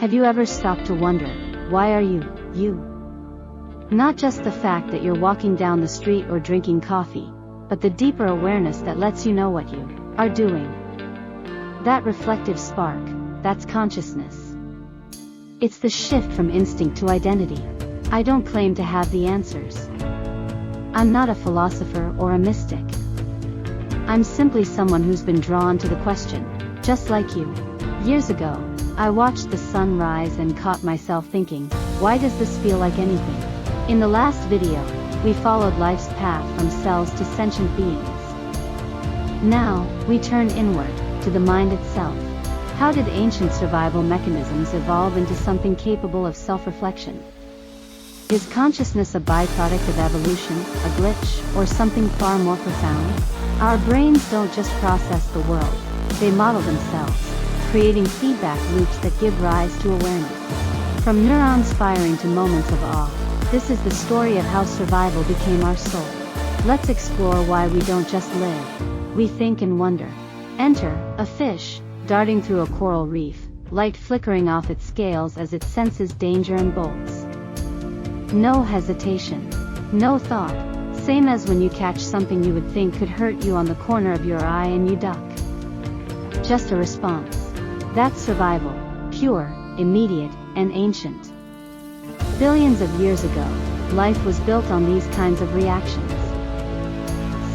Have you ever stopped to wonder, why are you, you? Not just the fact that you're walking down the street or drinking coffee, but the deeper awareness that lets you know what you are doing. That reflective spark, that's consciousness. It's the shift from instinct to identity. I don't claim to have the answers. I'm not a philosopher or a mystic. I'm simply someone who's been drawn to the question, just like you. Years ago, I watched the sun rise and caught myself thinking, why does this feel like anything? In the last video, we followed life's path from cells to sentient beings. Now, we turn inward, to the mind itself. How did ancient survival mechanisms evolve into something capable of self-reflection? Is consciousness a byproduct of evolution, a glitch, or something far more profound? Our brains don't just process the world, they model themselves, creating feedback loops that give rise to awareness. From neurons firing to moments of awe, this is the story of how survival became our soul. Let's explore why we don't just live, we think and wonder. Enter, a fish, darting through a coral reef, light flickering off its scales as it senses danger and bolts. No hesitation. No thought. Same as when you catch something you would think could hurt you on the corner of your eye and you duck. Just a response. That's survival. Pure, immediate, and ancient. Billions of years ago, life was built on these kinds of reactions.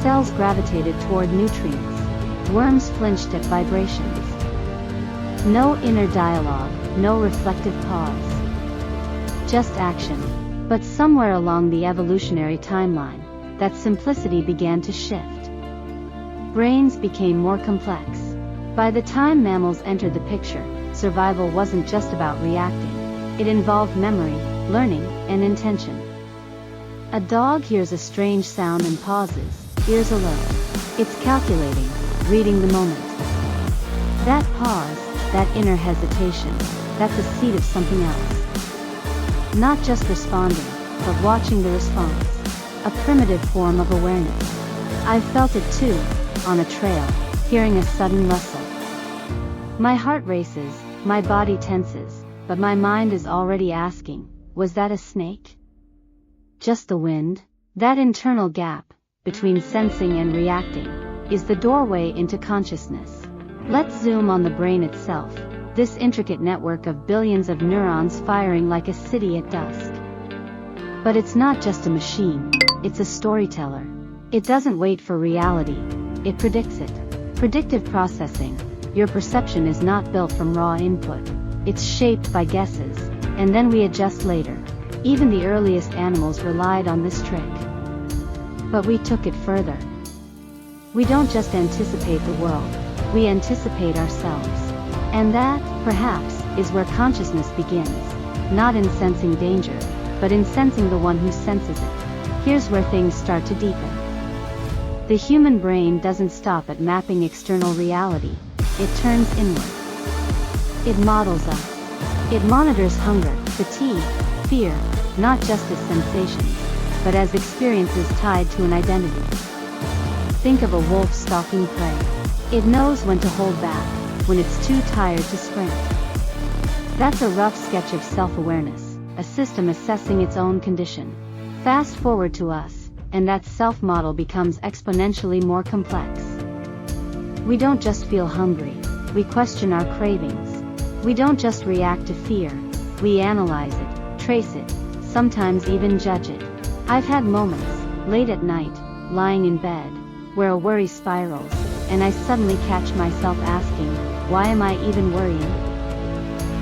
Cells gravitated toward nutrients. Worms flinched at vibrations. No inner dialogue, no reflective pause. Just action. But somewhere along the evolutionary timeline, that simplicity began to shift. Brains became more complex. By the time mammals entered the picture, survival wasn't just about reacting. It involved memory, learning, and intention. A dog hears a strange sound and pauses, ears alert. It's calculating, reading the moment. That pause, that inner hesitation, that's a seed of something else. Not just responding, but watching the response. A primitive form of awareness. I've felt it too, on a trail, hearing a sudden rustle. My heart races, my body tenses, but my mind is already asking, was that a snake? Just the wind? That internal gap, between sensing and reacting, is the doorway into consciousness. Let's zoom on the brain itself. This intricate network of billions of neurons firing like a city at dusk. But it's not just a machine, it's a storyteller. It doesn't wait for reality, it predicts it. Predictive processing, your perception is not built from raw input, it's shaped by guesses, and then we adjust later. Even the earliest animals relied on this trick. But we took it further. We don't just anticipate the world, we anticipate ourselves. And that, perhaps, is where consciousness begins, not in sensing danger, but in sensing the one who senses it. Here's where things start to deepen. The human brain doesn't stop at mapping external reality, it turns inward. It models us. It monitors hunger, fatigue, fear, not just as sensations, but as experiences tied to an identity. Think of a wolf stalking prey. It knows when to hold back, when it's too tired to sprint. That's a rough sketch of self-awareness, a system assessing its own condition. Fast forward to us, and that self-model becomes exponentially more complex. We don't just feel hungry, we question our cravings. We don't just react to fear, we analyze it, trace it, sometimes even judge it. I've had moments, late at night, lying in bed, where a worry spirals, and I suddenly catch myself asking, why am I even worrying?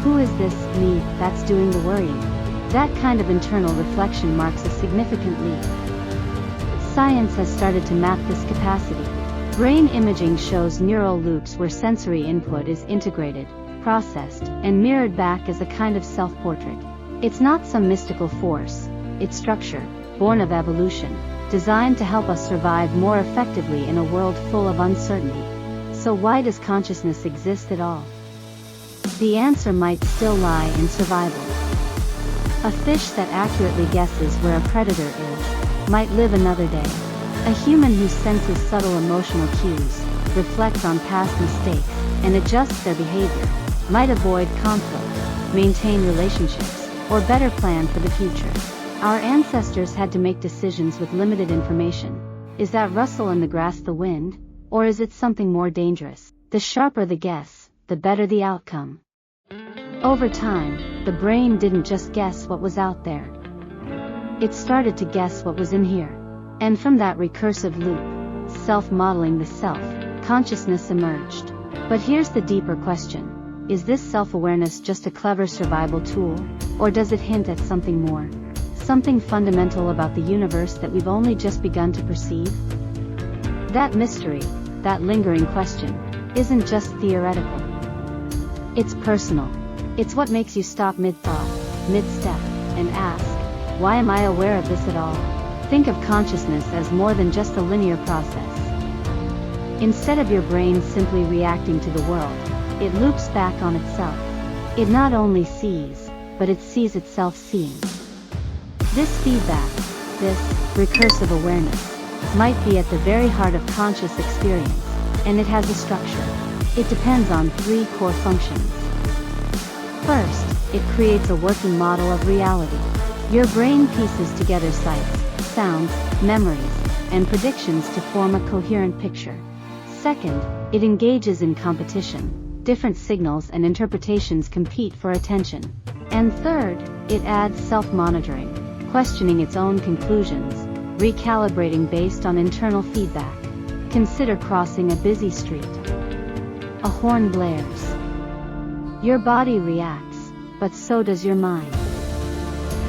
Who is this me that's doing the worrying? That kind of internal reflection marks a significant leap. Science has started to map this capacity. Brain imaging shows neural loops where sensory input is integrated, processed, and mirrored back as a kind of self-portrait. It's not some mystical force, it's structure, born of evolution, designed to help us survive more effectively in a world full of uncertainty. So why does consciousness exist at all? The answer might still lie in survival. A fish that accurately guesses where a predator is, might live another day. A human who senses subtle emotional cues, reflects on past mistakes, and adjusts their behavior, might avoid conflict. maintain relationships, or better plan for the future. Our ancestors had to make decisions with limited information. Is that rustle in the grass the wind, or is it something more dangerous? The sharper the guess, the better the outcome. Over time, the brain didn't just guess what was out there. It started to guess what was in here. And from that recursive loop, self-modeling the self, consciousness emerged. But here's the deeper question. Is this self-awareness just a clever survival tool, or does it hint at something more? Something fundamental about the universe that we've only just begun to perceive? That mystery, that lingering question, isn't just theoretical. It's personal. It's what makes you stop mid-thought, mid-step, and ask, why am I aware of this at all? Think of consciousness as more than just a linear process. Instead of your brain simply reacting to the world, it loops back on itself. It not only sees, but it sees itself seeing. This feedback, this recursive awareness, might be at the very heart of conscious experience, and it has a structure. It depends on 3 core functions. First, it creates a working model of reality. Your brain pieces together sights, sounds, memories, and predictions to form a coherent picture. Second, it engages in competition. Different signals and interpretations compete for attention. And third, it adds self-monitoring, questioning its own conclusions, recalibrating based on internal feedback. Consider crossing a busy street. A horn blares. Your body reacts, but so does your mind.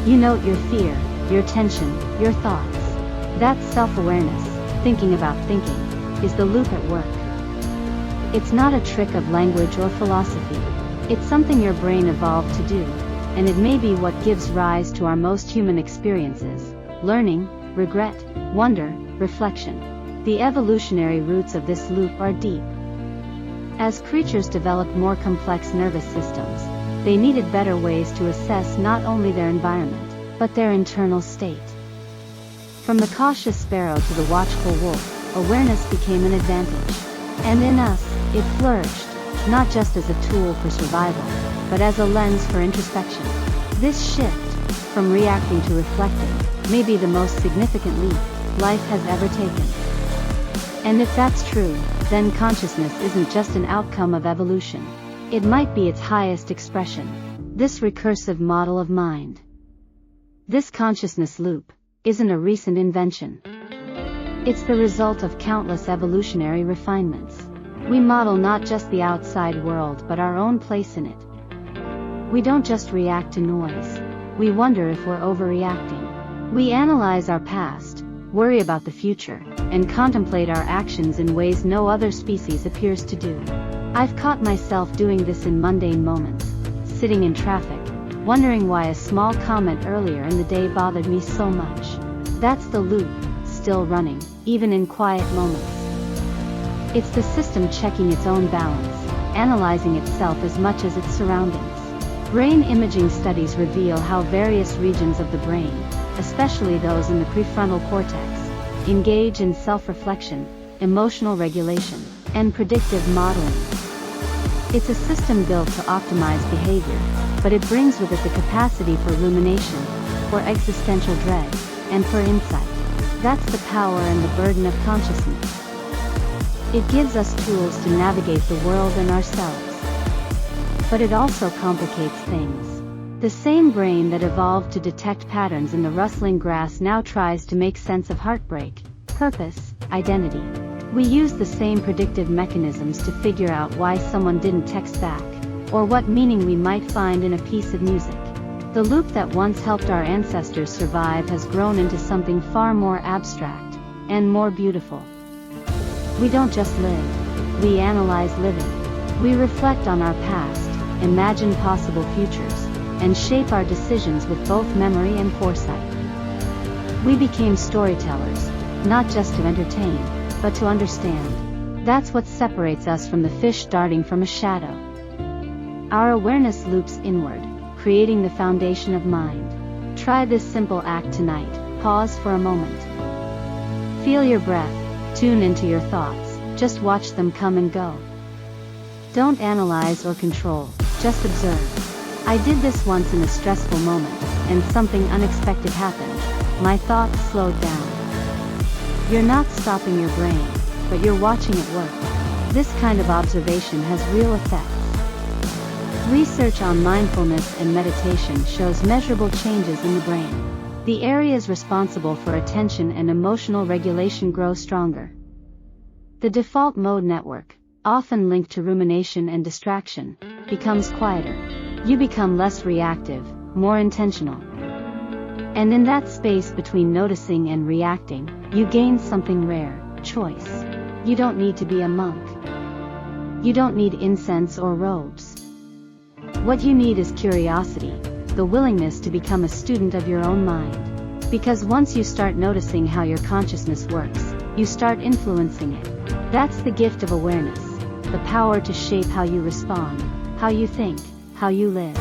You note your fear, your tension, your thoughts. That's self-awareness, thinking about thinking, is the loop at work. It's not a trick of language or philosophy. It's something your brain evolved to do, and it may be what gives rise to our most human experiences: learning, regret, wonder, reflection. The evolutionary roots of this loop are deep. As creatures developed more complex nervous systems, they needed better ways to assess not only their environment, but their internal state. From the cautious sparrow to the watchful wolf, awareness became an advantage. And in us, it flourished, not just as a tool for survival, but as a lens for introspection. This shift, from reacting to reflecting, may be the most significant leap life has ever taken. And if that's true, then consciousness isn't just an outcome of evolution. It might be its highest expression. This recursive model of mind, this consciousness loop, isn't a recent invention. It's the result of countless evolutionary refinements. We model not just the outside world but our own place in it. We don't just react to noise. We wonder if we're overreacting. We analyze our past, worry about the future, and contemplate our actions in ways no other species appears to do. I've caught myself doing this in mundane moments, sitting in traffic, wondering why a small comment earlier in the day bothered me so much. That's the loop, still running, even in quiet moments. It's the system checking its own balance, analyzing itself as much as its surroundings. Brain imaging studies reveal how various regions of the brain, especially those in the prefrontal cortex, engage in self-reflection, emotional regulation, and predictive modeling. It's a system built to optimize behavior, but it brings with it the capacity for rumination, for existential dread, and for insight. That's the power and the burden of consciousness. It gives us tools to navigate the world and ourselves. But it also complicates things. The same brain that evolved to detect patterns in the rustling grass now tries to make sense of heartbreak, purpose, identity. We use the same predictive mechanisms to figure out why someone didn't text back, or what meaning we might find in a piece of music. The loop that once helped our ancestors survive has grown into something far more abstract, and more beautiful. We don't just live, we analyze living. We reflect on our past, imagine possible futures, and shape our decisions with both memory and foresight. We became storytellers, not just to entertain, but to understand. That's what separates us from the fish darting from a shadow. Our awareness loops inward, creating the foundation of mind. Try this simple act tonight. Pause for a moment. Feel your breath, tune into your thoughts, just watch them come and go. Don't analyze or control, just observe. I did this once in a stressful moment, and something unexpected happened. My thoughts slowed down. You're not stopping your brain, but you're watching it work. This kind of observation has real effects. Research on mindfulness and meditation shows measurable changes in the brain. The areas responsible for attention and emotional regulation grow stronger. The default mode network, often linked to rumination and distraction, becomes quieter. You become less reactive, more intentional. And in that space between noticing and reacting, you gain something rare: choice. You don't need to be a monk. You don't need incense or robes. What you need is curiosity, the willingness to become a student of your own mind. Because once you start noticing how your consciousness works, you start influencing it. That's the gift of awareness, the power to shape how you respond, how you think, how you live.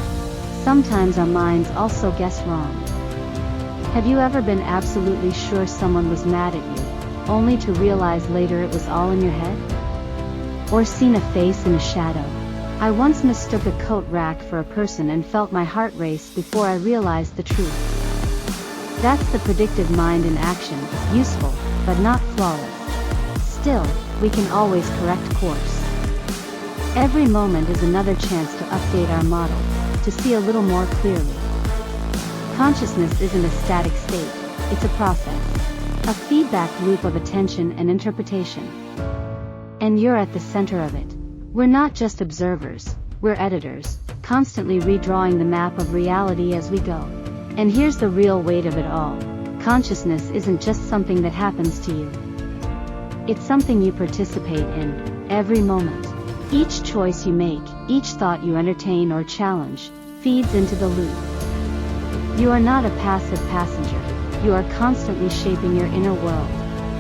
Sometimes our minds also guess wrong. Have you ever been absolutely sure someone was mad at you, only to realize later it was all in your head? Or seen a face in a shadow? I once mistook a coat rack for a person and felt my heart race before I realized the truth. That's the predictive mind in action, useful, but not flawless. Still, we can always correct course. Every moment is another chance to update our model, to see a little more clearly. Consciousness isn't a static state, it's a process. A feedback loop of attention and interpretation. And you're at the center of it. We're not just observers, we're editors, constantly redrawing the map of reality as we go. And here's the real weight of it all. Consciousness isn't just something that happens to you. It's something you participate in, every moment. Each choice you make, each thought you entertain or challenge, feeds into the loop. You are not a passive passenger, you are constantly shaping your inner world.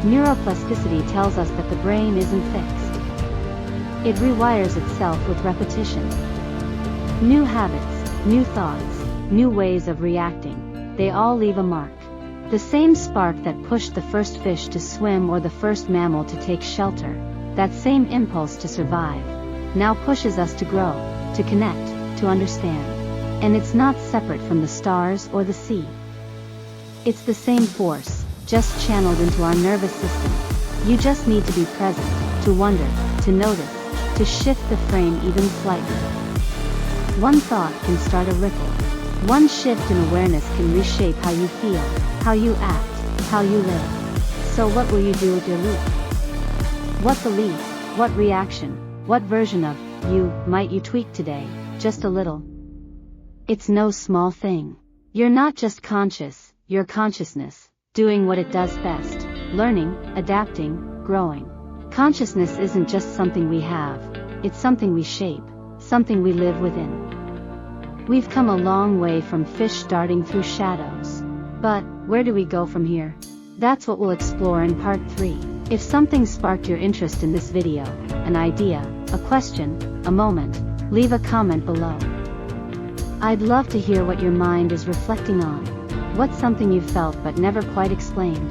Neuroplasticity tells us that the brain isn't fixed. It rewires itself with repetition. New habits, new thoughts, new ways of reacting, they all leave a mark. The same spark that pushed the first fish to swim or the first mammal to take shelter, that same impulse to survive, now pushes us to grow, to connect, to understand. And it's not separate from the stars or the sea. It's the same force, just channeled into our nervous system. You just need to be present, to wonder, to notice, to shift the frame even slightly. One thought can start a ripple. One shift in awareness can reshape how you feel, how you act, how you live. So what will you do with your loop? What belief, what reaction, what version of you might you tweak today, just a little? It's no small thing. You're not just conscious, you're consciousness, doing what it does best, learning, adapting, growing. Consciousness isn't just something we have, it's something we shape, something we live within. We've come a long way from fish darting through shadows. But, where do we go from here? That's what we'll explore in part 3. If something sparked your interest in this video, an idea, a question, a moment, leave a comment below. I'd love to hear what your mind is reflecting on. What's something you felt but never quite explained?